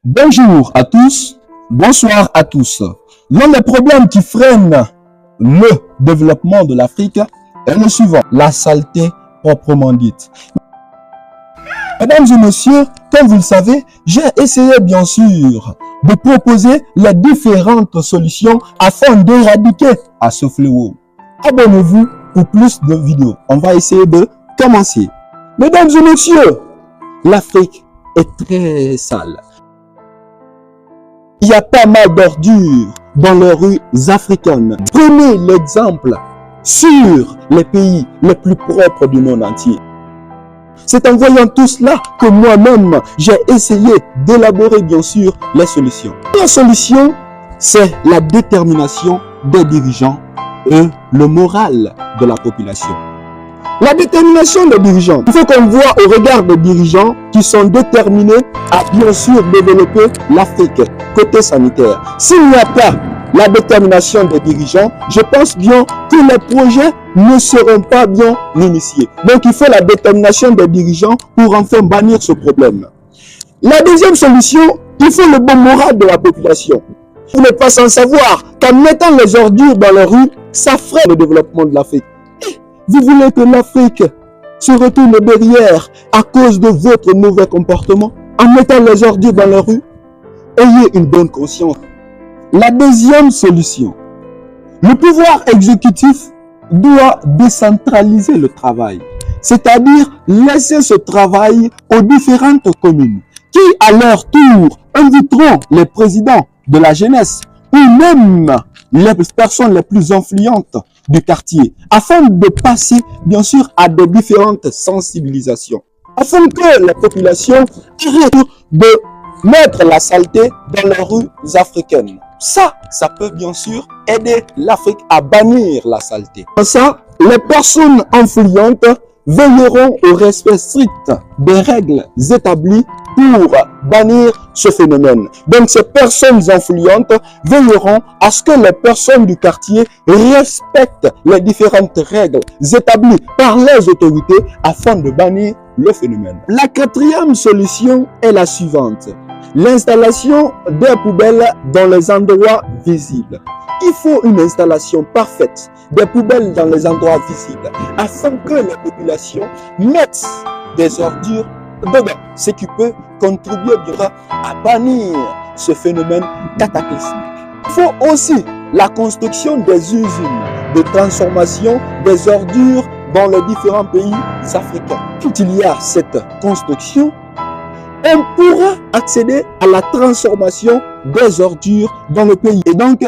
Bonjour à tous, bonsoir à tous. L'un des problèmes qui freine le développement de l'Afrique est le suivant, la saleté proprement dite. Mesdames et messieurs, comme vous le savez, j'ai essayé bien sûr de proposer les différentes solutions afin d'éradiquer à ce fléau. Abonnez-vous pour plus de vidéos. On va essayer de commencer. Mesdames et messieurs, l'Afrique est très sale. Il y a pas mal d'ordures dans les rues africaines. Prenez l'exemple sur les pays les plus propres du monde entier. C'est en voyant tout cela que moi-même, j'ai essayé d'élaborer bien sûr les solutions. La solution, c'est la détermination des dirigeants et le moral de la population. La détermination des dirigeants. Il faut qu'on voit au regard des dirigeants qui sont déterminés à bien sûr développer l'Afrique côté sanitaire. S'il n'y a pas la détermination des dirigeants, je pense bien que les projets ne seront pas bien initiés. Donc il faut la détermination des dirigeants pour enfin bannir ce problème. La deuxième solution, il faut le bon moral de la population. Vous n'êtes pas sans savoir qu'en mettant les ordures dans les rues, ça ferait le développement de l'Afrique. Vous voulez que l'Afrique se retourne derrière à cause de votre mauvais comportement en mettant les ordures dans les rues? Ayez une bonne conscience. La deuxième solution, le pouvoir exécutif doit décentraliser le travail, c'est-à-dire laisser ce travail aux différentes communes qui, à leur tour, inviteront les présidents de la jeunesse ou même les personnes les plus influentes du quartier, afin de passer, bien sûr, à des différentes sensibilisations, afin que la population arrête de mettre la saleté dans les rues africaines. Ça peut bien sûr aider l'Afrique à bannir la saleté. Pour ça, les personnes influentes veilleront au respect strict des règles établies pour bannir ce phénomène. Donc ces personnes influentes veilleront à ce que les personnes du quartier respectent les différentes règles établies par les autorités afin de bannir le phénomène. La quatrième solution est la suivante. L'installation des poubelles dans les endroits visibles. Il faut une installation parfaite des poubelles dans les endroits visibles afin que la population mette des ordures dedans, ce qui peut contribuer à bannir ce phénomène cataclysmique. Il faut aussi la construction des usines de transformation des ordures dans les différents pays africains. Quand il y a cette construction, on pourra accéder à la transformation des ordures dans le pays. Et donc,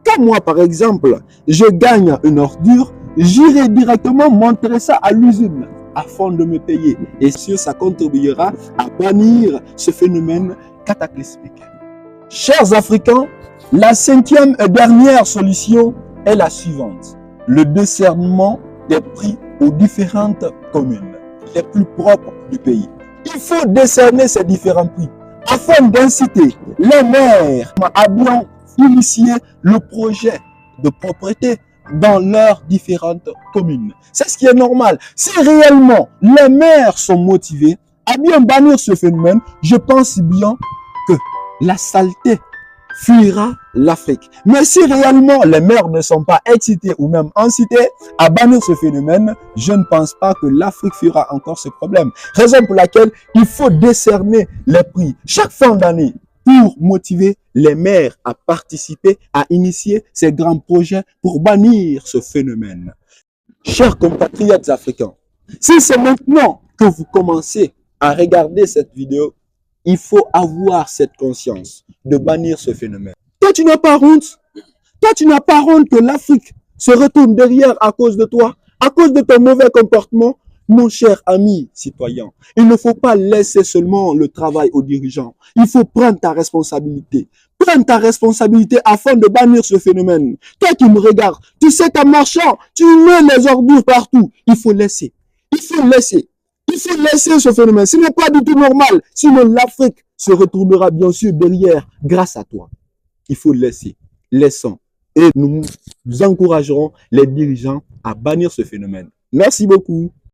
quand moi, par exemple, je gagne une ordure, j'irai directement montrer ça à l'usine afin de me payer. Et ça contribuera à bannir ce phénomène cataclysmique. Chers Africains, la cinquième et dernière solution est la suivante. Le décernement des prix aux différentes communes les plus propres du pays. Il faut décerner ces différents prix afin d'inciter les maires à bien initier le projet de propriété dans leurs différentes communes. C'est ce qui est normal. Si réellement les maires sont motivés à bien bannir ce phénomène, je pense bien que la saleté fuira l'Afrique. Mais si réellement les maires ne sont pas excités ou même incités à bannir ce phénomène, je ne pense pas que l'Afrique fuira encore ce problème. Raison pour laquelle il faut décerner les prix chaque fin d'année pour motiver les maires à participer, à initier ces grands projets pour bannir ce phénomène. Chers compatriotes africains, si c'est maintenant que vous commencez à regarder cette vidéo, il faut avoir cette conscience de bannir ce phénomène. Toi, tu n'as pas honte. Toi, tu n'as pas honte que l'Afrique se retourne derrière à cause de toi, à cause de ton mauvais comportement. Mon cher ami citoyen, il ne faut pas laisser seulement le travail aux dirigeants. Il faut prendre ta responsabilité. Prends ta responsabilité afin de bannir ce phénomène. Toi qui me regardes, tu sais qu'en marchant, tu mets les ordures partout. Il faut laisser. Il faut laisser. Il faut laisser ce phénomène. Ce n'est pas du tout normal. Sinon, l'Afrique se retournera bien sûr derrière grâce à toi. Il faut laisser. Laissons. Et nous encouragerons les dirigeants à bannir ce phénomène. Merci beaucoup.